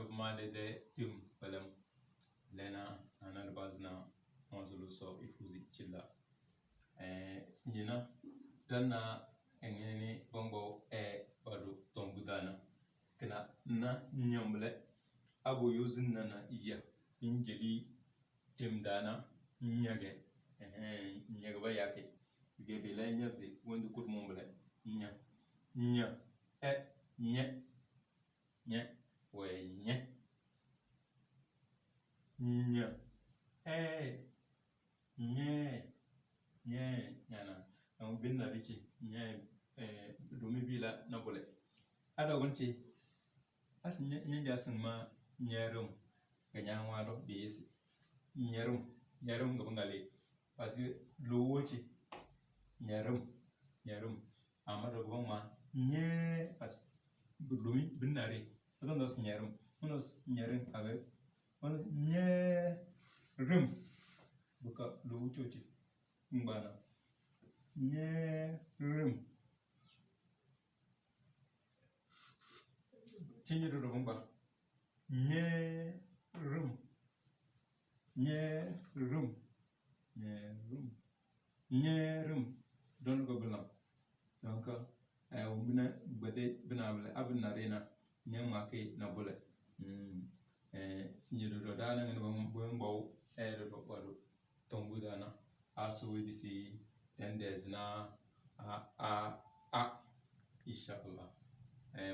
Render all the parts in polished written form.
ma de tim balam lena ana bazna onzulu so ifuzi chilla sinjina danna engene bongo badu tombudana kana na nyomble abo yuzin na iya injeli timdana nyage nyage ba yake ge bela nyazi wondu kut momble nya nya nye we nye nya nye nyana am binna bici nye domi bila na bole ada wonti as nye jasin ma nyerum ganyan wado bisi nyerum ngale parce que lo woci nyerum amado goma nye as domi binare nos nyerum avec on nyerum buka lo wucoci mbana nyerum tinyi do bomba nyerum don go blanc donc o bina bade bina abna rena nyama ke na bole sinye do dana ngene bo do bodo tombu dana aso disi endes na inshallah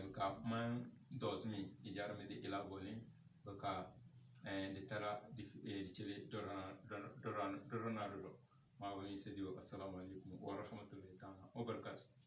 baka man dozmi ijarme de ilabone baka de tara di chele dorana ma woni sedi assalamu alaikum wa rahmatullahi ta'ala wa barakatuh